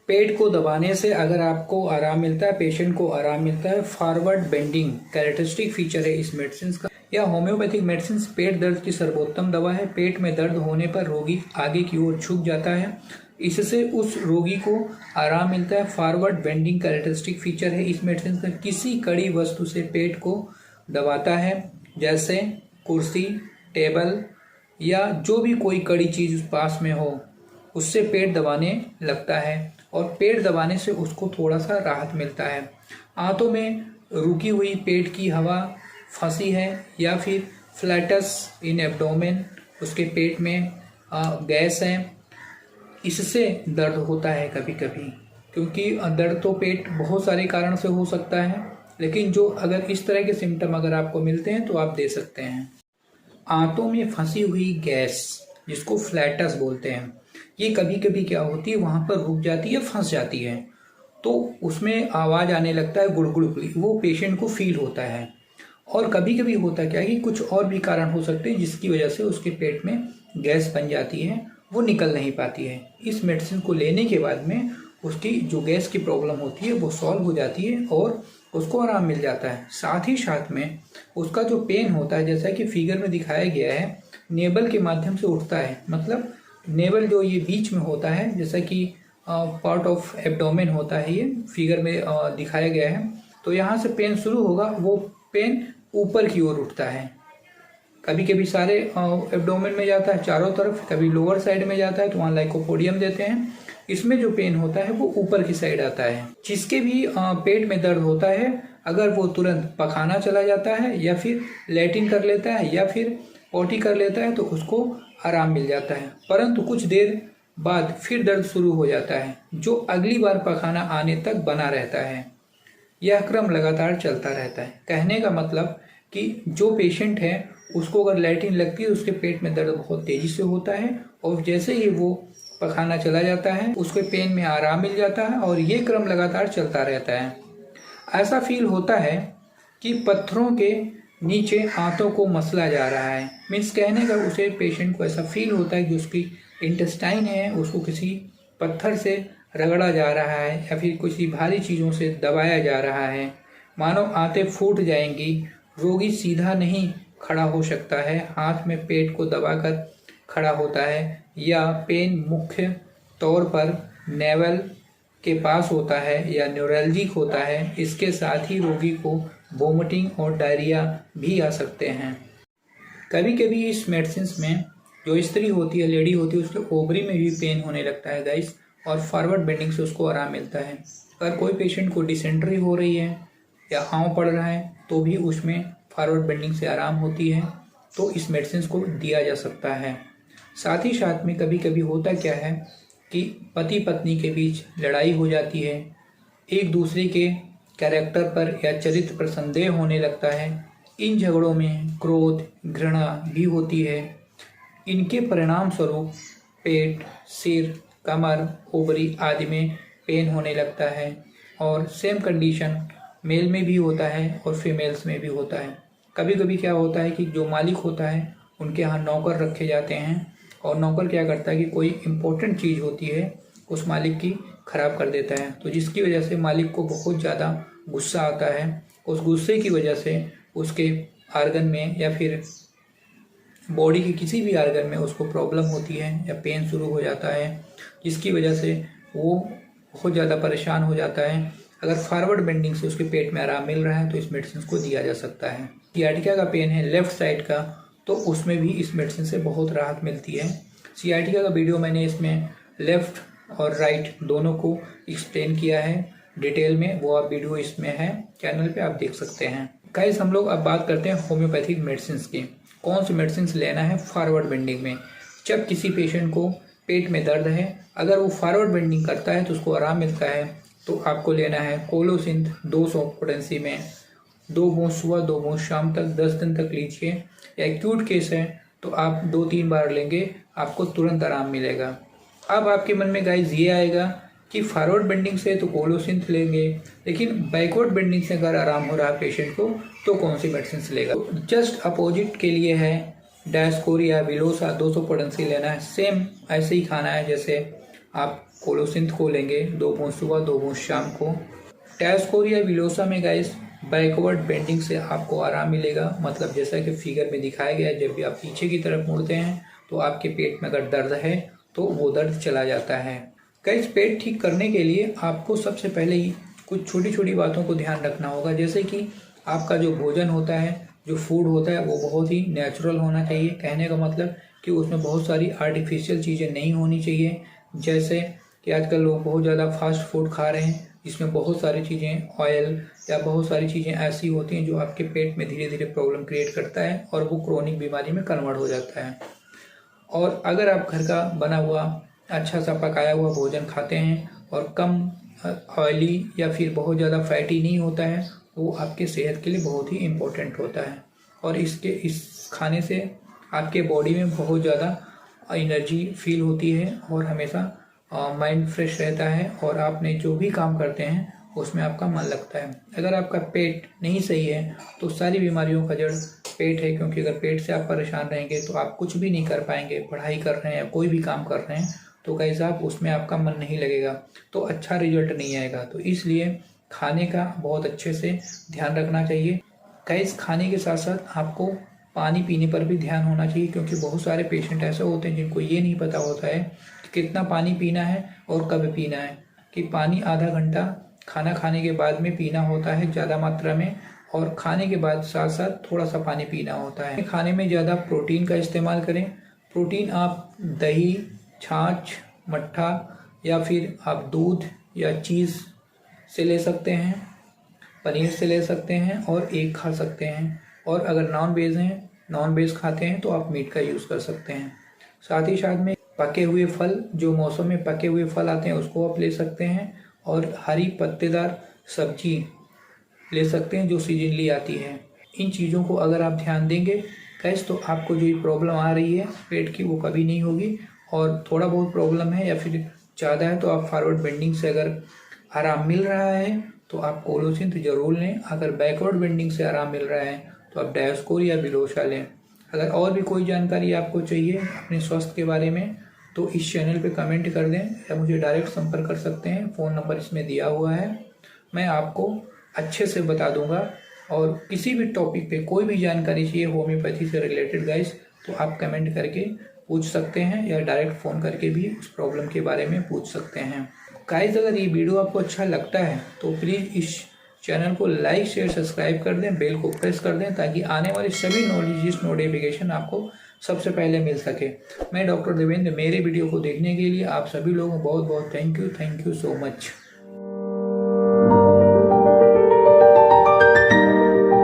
पेट को दबाने से अगर आपको आराम मिलता है, पेशेंट को आराम मिलता है, फॉरवर्ड बेंडिंग कैरेक्टरिस्टिक फीचर है इस मेडिसिन का। यह होम्योपैथिक मेडिसिन पेट दर्द की सर्वोत्तम दवा है। पेट में दर्द होने पर रोगी आगे की ओर झुक जाता है, इससे उस रोगी को आराम मिलता है। फॉरवर्ड बेंडिंग कैरेक्टरिस्टिक फीचर है इस मेडिसिन का। किसी कड़ी वस्तु से पेट को दबाता है, जैसे कुर्सी, टेबल या जो भी कोई कड़ी चीज उस पास में हो, उससे पेट दबाने लगता है और पेट दबाने से उसको थोड़ा सा राहत मिलता है। आंतों में रुकी हुई पेट की हवा फंसी है या फिर फ्लैटस इन एब्डोमेन, उसके पेट में गैस है, इससे दर्द होता है कभी कभी। क्योंकि दर्द तो पेट बहुत सारे कारण से हो सकता है, लेकिन जो अगर इस तरह के सिम्टम अगर आपको मिलते हैं तो आप दे सकते हैं। आंतों में फंसी हुई गैस, जिसको फ्लैटस बोलते हैं, ये कभी कभी क्या होती है, वहां पर रुक जाती है, फंस जाती है, तो उसमें आवाज आने लगता है गुड़गुड़, वो पेशेंट को फील होता है। और कभी कभी होता क्या है कि कुछ और भी कारण हो सकते हैं जिसकी वजह से उसके पेट में गैस बन जाती है, वो निकल नहीं पाती है। इस मेडिसिन को लेने के बाद में उसकी जो गैस की प्रॉब्लम होती है वो सॉल्व हो जाती है और उसको आराम मिल जाता है। साथ ही साथ में उसका जो पेन होता है, जैसा कि फिगर में दिखाया गया है, नेबल के माध्यम से उठता है। मतलब नेबल जो ये बीच में होता है, जैसा कि पार्ट ऑफ एब्डोमेन होता है, ये फिगर में दिखाया गया है। तो यहाँ से पेन शुरू होगा, वो पेन ऊपर की ओर उठता है। कभी कभी सारे एब्डोमेन में जाता है चारों तरफ, कभी लोअर साइड में जाता है तो वहाँ लाइकोपोडियम देते हैं। इसमें जो पेन होता है वो ऊपर की साइड आता है। जिसके भी पेट में दर्द होता है, अगर वो तुरंत पखाना चला जाता है या फिर लैट्रिन कर लेता है या फिर पॉटी कर लेता है तो उसको आराम मिल जाता है। परंतु कुछ देर बाद फिर दर्द शुरू हो जाता है, जो अगली बार पखाना आने तक बना रहता है। यह क्रम लगातार चलता रहता है। कहने का मतलब कि जो पेशेंट है उसको अगर लैट्रिन लगती है, उसके पेट में दर्द बहुत तेजी से होता है और जैसे ही वो पखाना चला जाता है उसके पेन में आराम मिल जाता है और ये क्रम लगातार चलता रहता है। ऐसा फील होता है कि पत्थरों के नीचे हाथों को मसला जा रहा है। मीन्स कहने का उसे पेशेंट को ऐसा फील होता है कि उसकी इंटेस्टाइन है, उसको किसी पत्थर से रगड़ा जा रहा है या फिर किसी भारी चीज़ों से दबाया जा रहा है, मानो आंतें फूट जाएंगी। रोगी सीधा नहीं खड़ा हो सकता है, हाथ में पेट को दबाकर खड़ा होता है, या पेन मुख्य तौर पर नेवल के पास होता है या न्यूरल्जिक होता है। इसके साथ ही रोगी को वोमिटिंग और डायरिया भी आ सकते हैं। कभी कभी इस मेडिसिन में जो स्त्री होती है, लेडी होती है, उसके ओवरी में भी पेन होने लगता है गाइस, और फॉरवर्ड बेंडिंग से उसको आराम मिलता है। अगर कोई पेशेंट को डिसेंट्री हो रही है या हांव पड़ रहा है तो भी उसमें फॉरवर्ड बेंडिंग से आराम होती है, तो इस मेडिसिन को दिया जा सकता है। साथ ही साथ में कभी कभी होता क्या है कि पति पत्नी के बीच लड़ाई हो जाती है, एक दूसरे के कैरेक्टर पर या चरित्र पर संदेह होने लगता है। इन झगड़ों में क्रोध, घृणा भी होती है। इनके परिणाम स्वरूप पेट, सिर, कमर, ओवरी आदि में पेन होने लगता है। और सेम कंडीशन मेल में भी होता है और फीमेल्स में भी होता है। कभी कभी क्या होता है कि जो मालिक होता है उनके यहाँ नौकर रखे जाते हैं और नौकर क्या करता है कि कोई इम्पोर्टेंट चीज़ होती है उस मालिक की खराब कर देता है, तो जिसकी वजह से मालिक को बहुत ज़्यादा गुस्सा आता है। उस गुस्से की वजह से उसके आर्गन में या फिर बॉडी के किसी भी आर्गन में उसको प्रॉब्लम होती है या पेन शुरू हो जाता है, जिसकी वजह से वो बहुत ज़्यादा परेशान हो जाता है। अगर फॉरवर्ड बेंडिंग से उसके पेट में आराम मिल रहा है तो इस मेडिसिन को दिया जा सकता है। सियाटिका का पेन है लेफ्ट साइड का, तो उसमें भी इस मेडिसिन से बहुत राहत मिलती है। सियाटिका का वीडियो मैंने इसमें लेफ्ट और राइट दोनों को एक्सप्लेन किया है डिटेल में, वो आप वीडियो इसमें है चैनल पे, आप देख सकते हैं। गाइस, हम लोग अब बात करते हैं होम्योपैथिक मेडिसिन की। कौन सी मेडिसिन लेना है फॉरवर्ड बेंडिंग में? जब किसी पेशेंट को पेट में दर्द है, अगर वो फॉरवर्ड बेंडिंग करता है तो उसको आराम मिलता है, तो आपको लेना है कोलोसिंथ 200 पोटेंसी में 2 बूंद सुबह 2 बूंद शाम तक 10 दिन तक लीजिए। या एक्यूट केस है तो आप 2-3 बार लेंगे, आपको तुरंत आराम मिलेगा। अब आपके मन में गाइस ये आएगा कि फॉरवर्ड बेंडिंग से तो कोलोसिंथ लेंगे, लेकिन बैकवर्ड बेंडिंग से अगर आराम हो रहा है पेशेंट को तो कौन सी मेडिसिन लेगा? जस्ट अपोजिट के लिए है डायस्कोर या विलोसा 200 पोटेंसी लेना है। सेम ऐसे ही खाना है जैसे आप कोलोसिंथ को लेंगे 2 बूंद सुबह 2 बूंद शाम को। डायोस्कोर या विलोसा में गाइस बैकवर्ड बेंडिंग से आपको आराम मिलेगा, मतलब जैसा कि फिगर में दिखाया गया है, जब भी आप पीछे की तरफ मुड़ते हैं तो आपके पेट में अगर दर्द है तो वो दर्द चला जाता है। गाइस पेट ठीक करने के लिए आपको सबसे पहले ही कुछ छोटी छोटी बातों को ध्यान रखना होगा, जैसे कि आपका जो भोजन होता है, जो फूड होता है, वो बहुत ही नेचुरल होना चाहिए। कहने का मतलब कि उसमें बहुत सारी आर्टिफिशियल चीज़ें नहीं होनी चाहिए, जैसे कि आजकल लोग बहुत ज़्यादा फास्ट फूड खा रहे हैं, इसमें बहुत सारी चीज़ें ऑयल या बहुत सारी चीज़ें ऐसी होती हैं जो आपके पेट में धीरे धीरे प्रॉब्लम क्रिएट करता है और वो क्रोनिक बीमारी में कन्वर्ट हो जाता है। और अगर आप घर का बना हुआ अच्छा सा पकाया हुआ भोजन खाते हैं और कम ऑयली या फिर बहुत ज़्यादा फैटी नहीं होता है, वो आपके सेहत के लिए बहुत ही इम्पोर्टेंट होता है। और इस खाने से आपके बॉडी में बहुत ज़्यादा एनर्जी फील होती है और हमेशा माइंड फ्रेश रहता है और आपने जो भी काम करते हैं उसमें आपका मन लगता है। अगर आपका पेट नहीं सही है तो सारी बीमारियों का जड़ पेट है, क्योंकि अगर पेट से आप परेशान रहेंगे तो आप कुछ भी नहीं कर पाएंगे। पढ़ाई कर रहे हैं या कोई भी काम कर रहे हैं तो गाइस आप उसमें आपका मन नहीं लगेगा, तो अच्छा रिजल्ट नहीं आएगा। तो इसलिए खाने का बहुत अच्छे से ध्यान रखना चाहिए। गाइस खाने के साथ साथ आपको पानी पीने पर भी ध्यान होना चाहिए, क्योंकि बहुत सारे पेशेंट ऐसे होते हैं जिनको ये नहीं पता होता है कि कितना पानी पीना है और कब पीना है। कि पानी आधा घंटा खाना खाने के बाद में पीना होता है ज़्यादा मात्रा में, और खाने के बाद साथ साथ थोड़ा सा पानी पीना होता है। खाने में ज़्यादा प्रोटीन का इस्तेमाल करें। प्रोटीन आप दही, छाछ, मट्ठा या फिर आप दूध या चीज़ से ले सकते हैं, पनीर से ले सकते हैं और एग खा सकते हैं। और अगर नॉन वेज खाते हैं तो आप मीट का यूज़ कर सकते हैं। साथ ही साथ में पके हुए फल, जो मौसम में पके हुए फल आते हैं उसको आप ले सकते हैं, और हरी पत्तेदार सब्जी ले सकते हैं जो सीजनली आती है। इन चीज़ों को अगर आप ध्यान देंगे गाइस तो आपको जो प्रॉब्लम आ रही है पेट की वो कभी नहीं होगी। और थोड़ा बहुत प्रॉब्लम है या फिर ज़्यादा है तो आप फॉरवर्ड बेंडिंग से अगर आराम मिल रहा है तो आप कोलोसिंथ जरूर लें। अगर बैकवर्ड बेंडिंग से आराम मिल रहा है तो आप डायोस्कोर या विलोसा लें। अगर और भी कोई जानकारी आपको चाहिए अपने स्वास्थ्य के बारे में तो इस चैनल पे कमेंट कर दें या मुझे डायरेक्ट संपर्क कर सकते हैं। फ़ोन नंबर इसमें दिया हुआ है, मैं आपको अच्छे से बता दूंगा। और किसी भी टॉपिक पे कोई भी जानकारी चाहिए होम्योपैथी से रिलेटेड गाइस तो आप कमेंट करके पूछ सकते हैं या डायरेक्ट फ़ोन करके भी उस प्रॉब्लम के बारे में पूछ सकते हैं। गाइस अगर ये वीडियो आपको अच्छा लगता है तो प्लीज़ इस चैनल को लाइक शेयर सब्सक्राइब कर दें, बेल को प्रेस कर दें ताकि आने वाले सभी नोटिफिकेशन आपको सबसे पहले मिल सके। मैं डॉक्टर देवेंद्र, मेरे वीडियो को देखने के लिए आप सभी लोगों को बहुत बहुत थैंक यू सो मच।